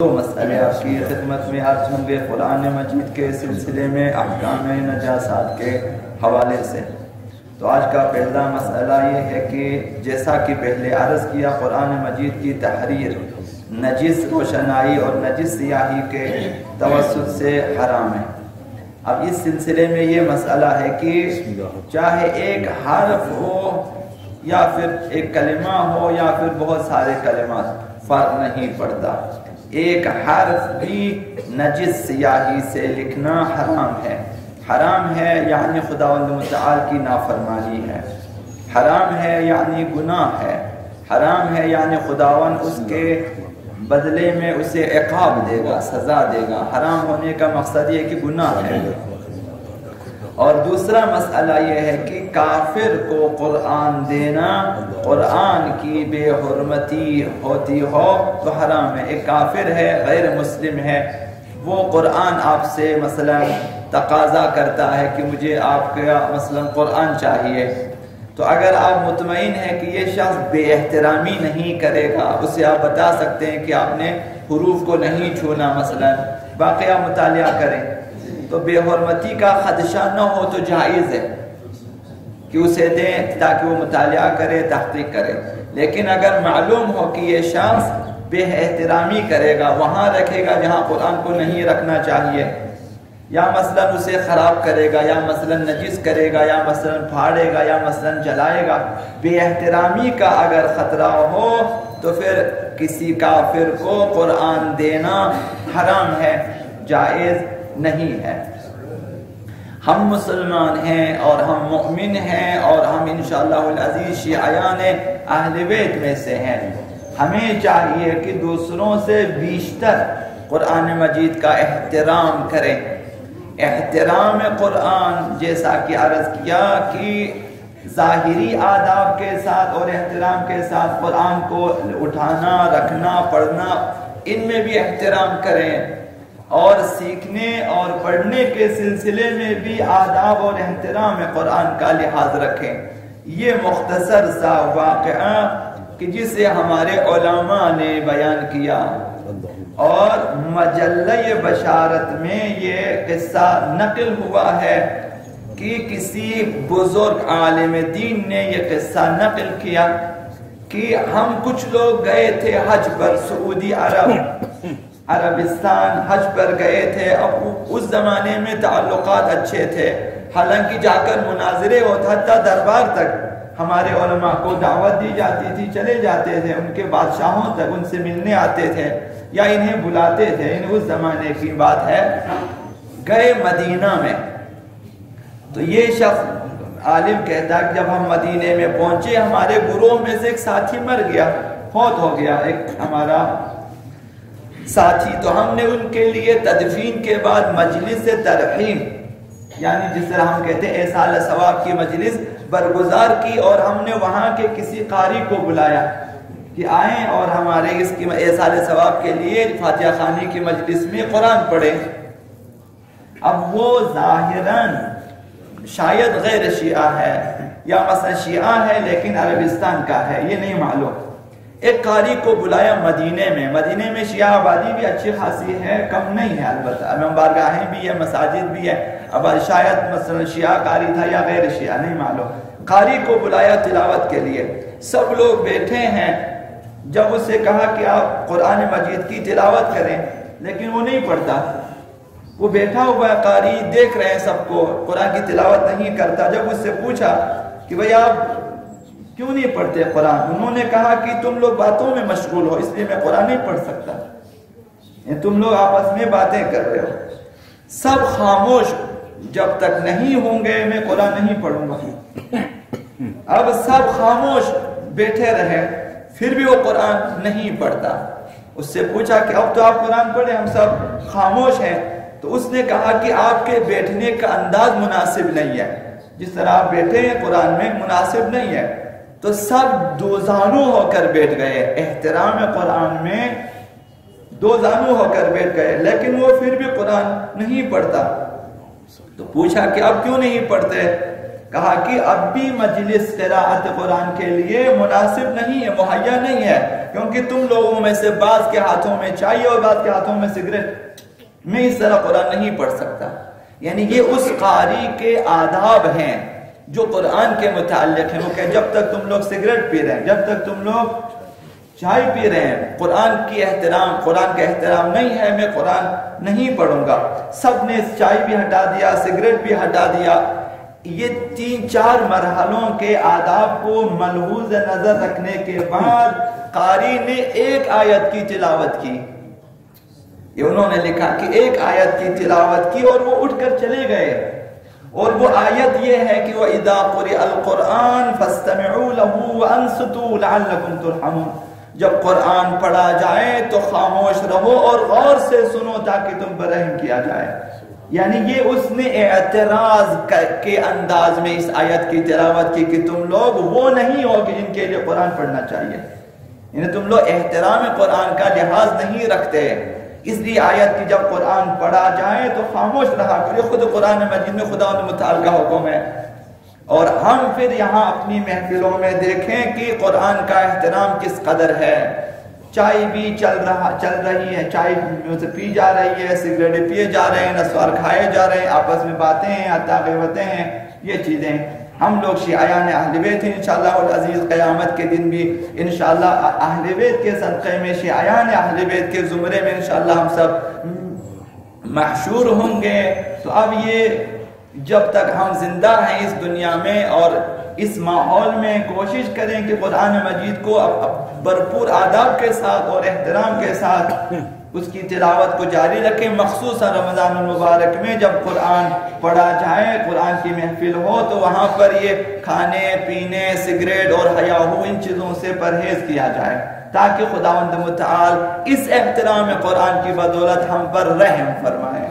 دو مسئلے آپ کی خدمت میں عرض ہوں گے قرآن مجید کے سلسلے میں احکام نجاسات کے حوالے سے۔ تو آج کا پہلا مسئلہ یہ ہے کہ جیسا کہ پہلے عرض کیا، قرآن مجید کی تحریر نجس روشنائی اور نجس سیاہی کے توسط سے حرام ہے۔ اب اس سلسلے میں یہ مسئلہ ہے کہ چاہے ایک حرف ہو یا پھر ایک کلمہ ہو یا پھر بہت سارے کلمات، فرق نہیں پڑتا، ایک حرف بھی نجس سیاہی سے لکھنا حرام ہے۔ حرام ہے یعنی خداوند متعال کی نافرمانی ہے، حرام ہے یعنی گناہ ہے، حرام ہے یعنی خداوند اس کے بدلے میں اسے عقاب دے گا، سزا دے گا۔ حرام ہونے کا مقصد یہ کہ گناہ ہے۔ اور دوسرا مسئلہ یہ ہے کہ کافر کو قرآن دینا، قرآن کی بے حرمتی ہوتی ہو تو حرام ہے۔ ایک کافر ہے، غیر مسلم ہے، وہ قرآن آپ سے مثلا تقاضا کرتا ہے کہ مجھے آپ کا مثلا قرآن چاہیے، تو اگر آپ مطمئن ہیں کہ یہ شخص بے احترامی نہیں کرے گا، اسے آپ بتا سکتے ہیں کہ آپ نے حروف کو نہیں چھونا، مثلا باقیہ مطالعہ کریں، تو بے حرمتی کا خدشہ نہ ہو تو جائز ہے کہ اسے دیں تاکہ وہ مطالعہ کرے، تحقیق کرے۔ لیکن اگر معلوم ہو کہ یہ شخص بے احترامی کرے گا، وہاں رکھے گا جہاں قرآن کو نہیں رکھنا چاہیے، یا مثلا اسے خراب کرے گا، یا مثلا نجس کرے گا، یا مثلا پھاڑے گا، یا مثلا جلائے گا، بے احترامی کا اگر خطرہ ہو تو پھر کسی کافر کو قرآن دینا حرام ہے، جائز نہیں ہے۔ ہم مسلمان ہیں اور ہم مؤمن ہیں اور ہم انشاءاللہ العزیز شیعیان اہل بیت میں سے ہیں۔ ہمیں چاہیے کہ دوسروں سے بیشتر قرآن مجید کا احترام کریں۔ احترام قرآن جیسا کہ عرض کیا کہ ظاہری آداب کے ساتھ اور احترام کے ساتھ قرآن کو اٹھانا، رکھنا، پڑھنا، ان میں بھی احترام کریں، اور سیکھنے اور پڑھنے کے سلسلے میں بھی آداب اور احترام قرآن کا لحاظ رکھیں۔ یہ مختصر سا واقعہ کہ جسے ہمارے علماء نے بیان کیا، اور مجلہ بشارت میں یہ قصہ نقل ہوا ہے کہ کسی بزرگ عالم دین نے یہ قصہ نقل کیا کہ ہم کچھ لوگ گئے تھے حج پر، سعودی عربستان حج پر گئے تھے۔ اب اس زمانے میں تعلقات اچھے تھے، حالانکہ جا کر مناظرے ہوتا، حتیٰ دربار تک ہمارے علماء کو دعوت دی جاتی تھی، چلے جاتے تھے، ان کے بادشاہوں تک ان سے ملنے آتے تھے یا انہیں بلاتے تھے۔ اس زمانے کی بات ہے، گئے مدینہ میں، تو یہ شخص عالم کہتا ہے کہ جب ہم مدینے میں پہنچے، ہمارے گروہ میں سے ایک ساتھی مر گیا، فوت ہو گیا، ایک ہمارا ساتھی، تو ہم نے ان کے لیے تدفین کے بعد مجلس ترحیم، یعنی جس طرح ہم کہتے ہیں ایصال ثواب کی مجلس برگزار کی، اور ہم نے وہاں کے کسی قاری کو بلایا کہ آئیں اور ہمارے اس کی ایصال ثواب کے لیے فاتحہ خوانی کی مجلس میں قرآن پڑھیں۔ اب وہ ظاہراً شاید غیر شیعہ ہے یا مثلا شیعہ ہے لیکن عربستان کا ہے، یہ نہیں معلوم۔ ایک قاری کو بلایا مدینے میں شیعہ آبادی بھی اچھی خاصی ہے، کم نہیں ہے، البتہ بارگاہیں بھی ہے، مساجد بھی ہے، اب شاید مثلا شیعہ قاری تھا یا غیر شیعہ نہیں معلوم۔ قاری کو بلایا تلاوت کے لیے، سب لوگ بیٹھے ہیں، جب اسے کہا کہ آپ قرآن مجید کی تلاوت کریں، لیکن وہ نہیں پڑھتا، وہ بیٹھا ہوا ہے، قاری دیکھ رہے ہیں سب کو، قرآن کی تلاوت نہیں کرتا۔ جب اس سے پوچھا کہ بھئی آپ کیوں نہیں پڑھتے قرآن، انہوں نے کہا کہ تم لوگ باتوں میں مشغول ہو، اس لیے میں قرآن نہیں پڑھ سکتا، تم لوگ آپس میں باتیں کر رہے ہو۔ سب خاموش، جب تک نہیں ہوں گے میں قرآن نہیں پڑھوں گا۔ اب سب خاموش بیٹھے رہے، پھر بھی وہ قرآن نہیں پڑھتا۔ اس سے پوچھا کہ اب تو آپ قرآن پڑھیں، ہم سب خاموش ہیں، تو اس نے کہا کہ آپ کے بیٹھنے کا انداز مناسب نہیں ہے، جس طرح آپ بیٹھے ہیں قرآن میں مناسب نہیں ہے۔ تو سب دوزانو ہو کر بیٹھ گئے، احترام قرآن میں دوزانو ہو کر بیٹھ گئے، لیکن وہ پھر بھی قرآن نہیں پڑھتا۔ تو پوچھا کہ اب کیوں نہیں پڑھتے؟ کہا کہ اب بھی مجلس قراءت قرآن کے لیے مناسب نہیں ہے، مہیا نہیں ہے، کیونکہ تم لوگوں میں سے بعض کے ہاتھوں میں چائے اور بعض کے ہاتھوں میں سگریٹ، میں اس طرح قرآن نہیں پڑھ سکتا۔ یعنی یہ اس قاری کے آداب ہیں جو قرآن کے متعلق ہیں، وہ کہ جب تک تم لوگ سگریٹ پی رہے ہیں، جب تک تم لوگ چائے پی رہے ہیں، قرآن کا احترام نہیں ہے، میں قرآن نہیں پڑھوں گا۔ سب نے چائے بھی ہٹا دیا، سگریٹ بھی ہٹا دیا۔ یہ 3-4 مرحلوں کے آداب کو ملحوظ نظر رکھنے کے بعد قاری نے ایک آیت کی تلاوت کی، یہ انہوں نے لکھا کہ ایک آیت کی تلاوت کی اور وہ اٹھ کر چلے گئے، اور وہ آیت یہ ہے کہ وَإِذَا قُرِئَ الْقُرْآنُ فَاسْتَمِعُوا لَهُ وَأَنصِتُوا لَعَلَّكُمْ تُرْحَمُونَ، جب قرآن پڑھا جائے تو خاموش رہو اور غور سے سنو تاکہ تم پر رحم کیا جائے۔ یعنی یہ اس نے اعتراض کے انداز میں اس آیت کی تلاوت کی کہ تم لوگ وہ نہیں ہو کہ جن کے لیے قرآن پڑھنا چاہیے، یعنی تم لوگ احترام قرآن کا لحاظ نہیں رکھتے، اس لیے آیت کی جب قرآن پڑھا جائے تو خاموش رہا کرے۔ خود قرآن مجید میں خدا متعال کا حکم ہے، اور ہم پھر یہاں اپنی محفلوں میں دیکھیں کہ قرآن کا احترام کس قدر ہے۔ چائے بھی چل رہی ہے، چائے پی جا رہی ہے، سگریٹ پیے جا رہے ہیں، نسوار کھائے جا رہے ہیں، آپس میں باتیں ہیں، عطاقوتیں ہیں، یہ چیزیں۔ ہم لوگ شیعیان اہل بیت ہیں، انشاءاللہ العزیز قیامت کے دن بھی انشاءاللہ اہل بیت کے صدقے میں، شیعیان اہل بیت کے زمرے میں انشاءاللہ ہم سب محشور ہوں گے۔ تو اب یہ جب تک ہم زندہ ہیں اس دنیا میں اور اس ماحول میں، کوشش کریں کہ قرآن مجید کو بھرپور آداب کے ساتھ اور احترام کے ساتھ اس کی تلاوت کو جاری رکھیں، مخصوصاً رمضان المبارک میں جب قرآن پڑھا جائے، قرآن کی محفل ہو تو وہاں پر یہ کھانے پینے، سگریٹ اور حیاہو ان چیزوں سے پرہیز کیا جائے، تاکہ خداوند متعال اس احترام قرآن کی بدولت ہم پر رحم فرمائے۔